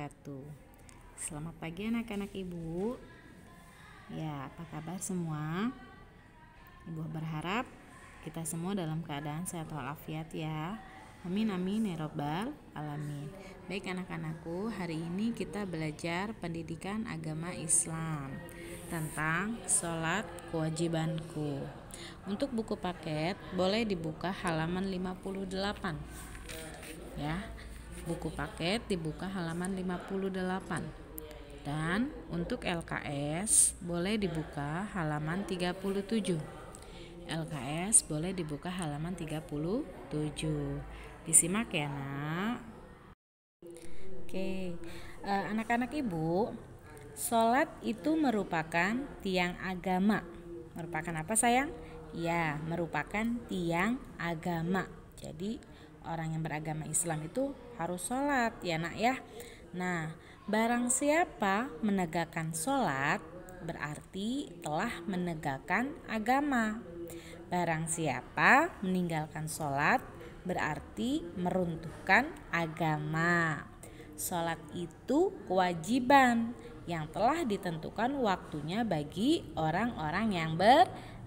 wabarakatuh. Selamat pagi anak-anak ibu. Ya, apa kabar semua? Ibu berharap kita semua dalam keadaan sehat walafiat ya. Amin amin ya robbal alamin. Baik anak-anakku, hari ini kita belajar pendidikan agama Islam tentang sholat kewajibanku. Untuk buku paket boleh dibuka halaman 58 ya. Buku paket dibuka halaman 58. Dan untuk LKS boleh dibuka halaman 37. LKS boleh dibuka halaman 37. Disimak ya nak. Oke, anak-anak ibu, sholat itu merupakan tiang agama. Merupakan apa sayang? Ya, merupakan tiang agama. Jadi orang yang beragama Islam itu harus sholat ya nak ya. Nah, barang siapa menegakkan sholat berarti telah menegakkan agama. Barang siapa meninggalkan sholat berarti meruntuhkan agama. Sholat itu kewajiban yang telah ditentukan waktunya bagi orang-orang yang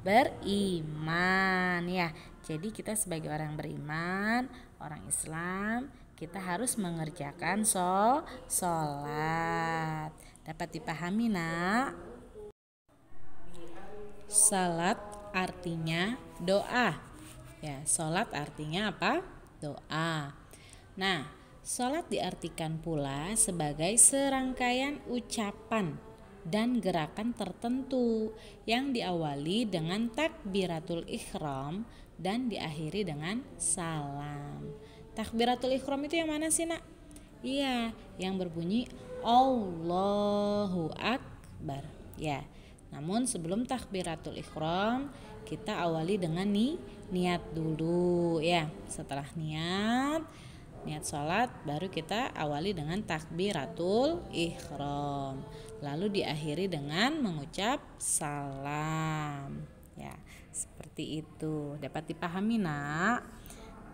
beriman ya. Jadi kita sebagai orang beriman, orang Islam, kita harus mengerjakan sholat. Dapat dipahami nak? Salat artinya doa. Ya, sholat artinya apa? Doa. Nah, sholat diartikan pula sebagai serangkaian ucapan dan gerakan tertentu yang diawali dengan takbiratul ihram dan diakhiri dengan salam. Takbiratul ihram itu yang mana sih nak? Iya, yang berbunyi Allahu Akbar ya. Namun sebelum takbiratul ihram kita awali dengan niat dulu ya. Setelah niat sholat baru kita awali dengan takbiratul ihram. Lalu diakhiri dengan mengucap salam. Ya, seperti itu. Dapat dipahami nak?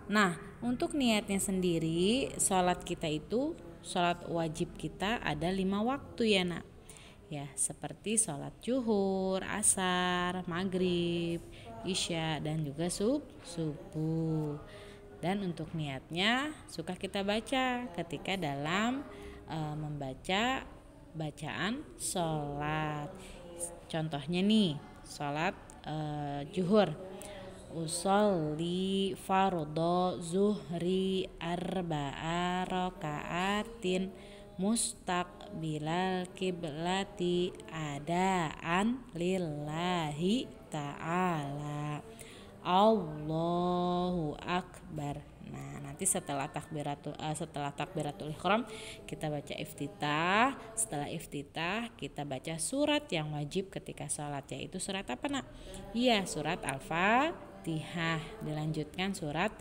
Nah, untuk niatnya sendiri, sholat kita itu, sholat wajib kita ada 5 waktu ya nak. Ya, seperti sholat zuhur, asar, maghrib, isya dan juga subuh. Dan untuk niatnya suka kita baca ketika dalam membaca bacaan sholat. Contohnya nih, sholat zuhur. Usolli fardhu zuhri arba'a raka'atin mustaqbilal kiblati adaan lillahi ta'ala. Allahu Akbar. Nah, nanti setelah takbiratul ihram kita baca iftitah. Setelah iftitah kita baca surat yang wajib ketika sholat, yaitu surat apa nak? Iya, surat Al-Fatihah. Dilanjutkan surat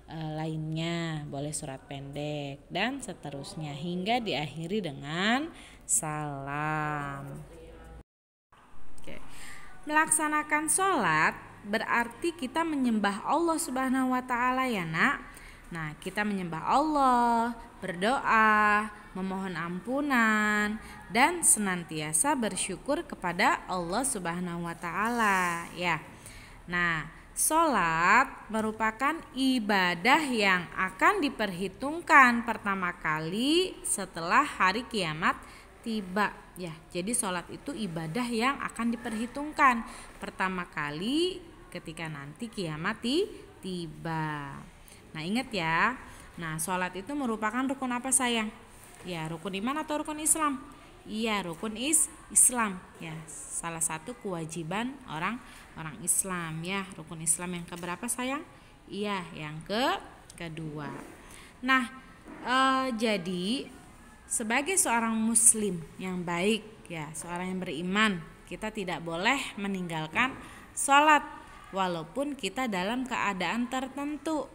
lainnya, boleh surat pendek dan seterusnya hingga diakhiri dengan salam. Oke. Melaksanakan sholat berarti kita menyembah Allah Subhanahu wa taala ya nak. Nah, kita menyembah Allah, berdoa, memohon ampunan dan senantiasa bersyukur kepada Allah Subhanahu wa taala ya. Nah, sholat merupakan ibadah yang akan diperhitungkan pertama kali setelah hari kiamat tiba ya. Jadi sholat itu ibadah yang akan diperhitungkan pertama kali ketika nanti kiamat tiba. Nah, ingat ya. Nah, sholat itu merupakan rukun apa sayang? Ya, rukun iman atau rukun Islam? Iya, rukun Islam ya. Salah satu kewajiban orang Islam ya. Rukun Islam yang keberapa sayang? Iya, yang kedua. Nah, jadi sebagai seorang muslim yang baik ya, seorang yang beriman, kita tidak boleh meninggalkan sholat walaupun kita dalam keadaan tertentu.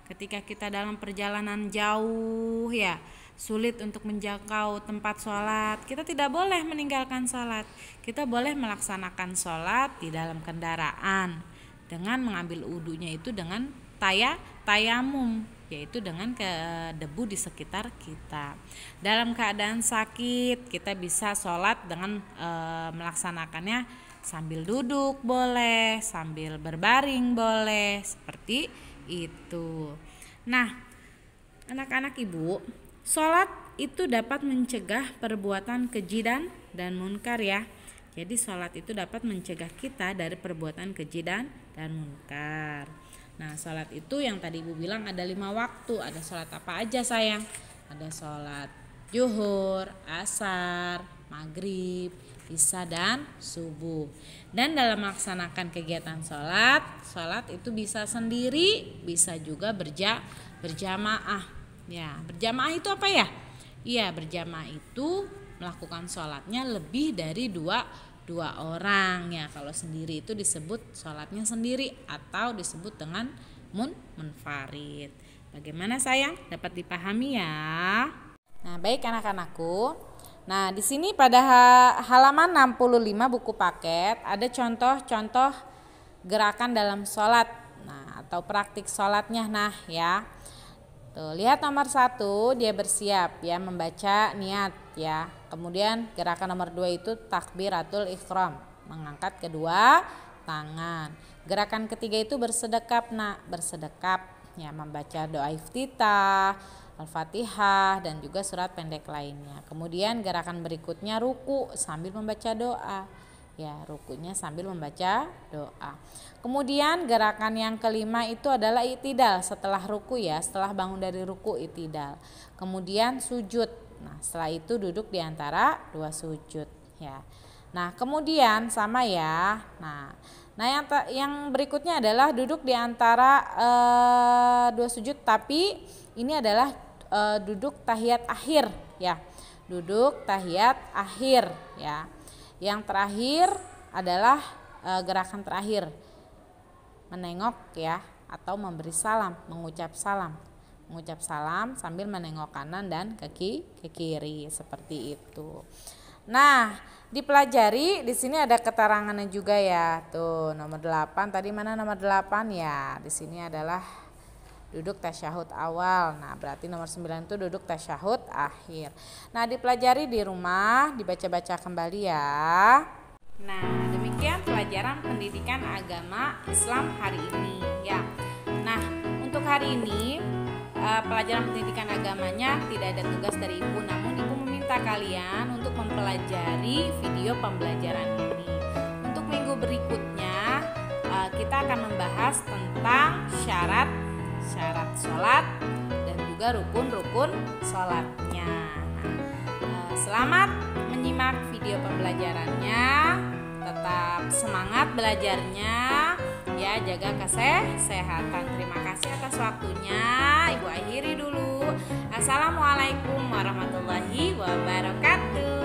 Ketika kita dalam perjalanan jauh ya, sulit untuk menjangkau tempat sholat, kita tidak boleh meninggalkan sholat. Kita boleh melaksanakan sholat di dalam kendaraan dengan mengambil wudunya itu dengan tayamum yaitu dengan debu di sekitar kita. Dalam keadaan sakit kita bisa sholat dengan melaksanakannya sambil duduk boleh, sambil berbaring boleh, seperti itu. Nah, anak-anak ibu, sholat itu dapat mencegah perbuatan keji dan munkar ya. Jadi sholat itu dapat mencegah kita dari perbuatan keji dan munkar. Nah, sholat itu yang tadi ibu bilang ada 5 waktu. Ada sholat apa aja sayang? Ada sholat zuhur, asar, maghrib, isya dan subuh. Dan dalam melaksanakan kegiatan sholat itu bisa sendiri, bisa juga berjamaah. Ya, berjamaah itu apa ya? Iya, berjamaah itu melakukan sholatnya lebih dari dua orang ya. Kalau sendiri itu disebut sholatnya sendiri atau disebut dengan munfarid. Bagaimana sayang? Dapat dipahami ya? Nah, baik anak-anakku. Nah, di sini pada halaman 65 buku paket ada contoh-contoh gerakan dalam sholat. Nah, atau praktik sholatnya. Nah, ya. Tuh, lihat nomor 1, dia bersiap ya membaca niat ya. Kemudian gerakan nomor 2 itu takbiratul ihram, mengangkat kedua tangan. Gerakan ketiga itu bersedekap ya, membaca doa iftitah, Al-Fatihah dan juga surat pendek lainnya. Kemudian gerakan berikutnya ruku sambil membaca doa. Ya, rukunya sambil membaca doa. Kemudian gerakan yang kelima itu adalah i'tidal setelah ruku ya, setelah bangun dari ruku i'tidal. Kemudian sujud. Nah, setelah itu duduk di antara 2 sujud ya. Nah, kemudian sama ya. Nah yang berikutnya adalah duduk di antara 2 sujud, tapi ini adalah duduk tahiyat akhir ya. Duduk tahiyat akhir ya. Yang terakhir adalah gerakan terakhir, menengok ya, atau memberi salam, mengucap salam sambil menengok kanan dan ke kiri seperti itu. Nah, dipelajari di sini ada keterangannya juga ya. Tuh, nomor 8 tadi mana nomor 8 ya? Di sini adalah duduk tasyahud awal. Nah, berarti nomor 9 itu duduk tasyahud akhir. Nah, dipelajari di rumah, dibaca-baca kembali ya. Nah, demikian pelajaran pendidikan agama Islam hari ini ya. Nah, untuk hari ini pelajaran pendidikan agamanya tidak ada tugas dari ibu, namun ibu meminta kalian untuk mempelajari video pembelajaran ini. Untuk minggu berikutnya kita akan membahas tentang syarat sholat dan juga rukun sholatnya. Selamat menyimak video pembelajarannya, tetap semangat belajarnya ya, jaga kesehatan. Terima kasih atas waktunya. Ibu akhiri dulu. Assalamualaikum warahmatullahi wabarakatuh.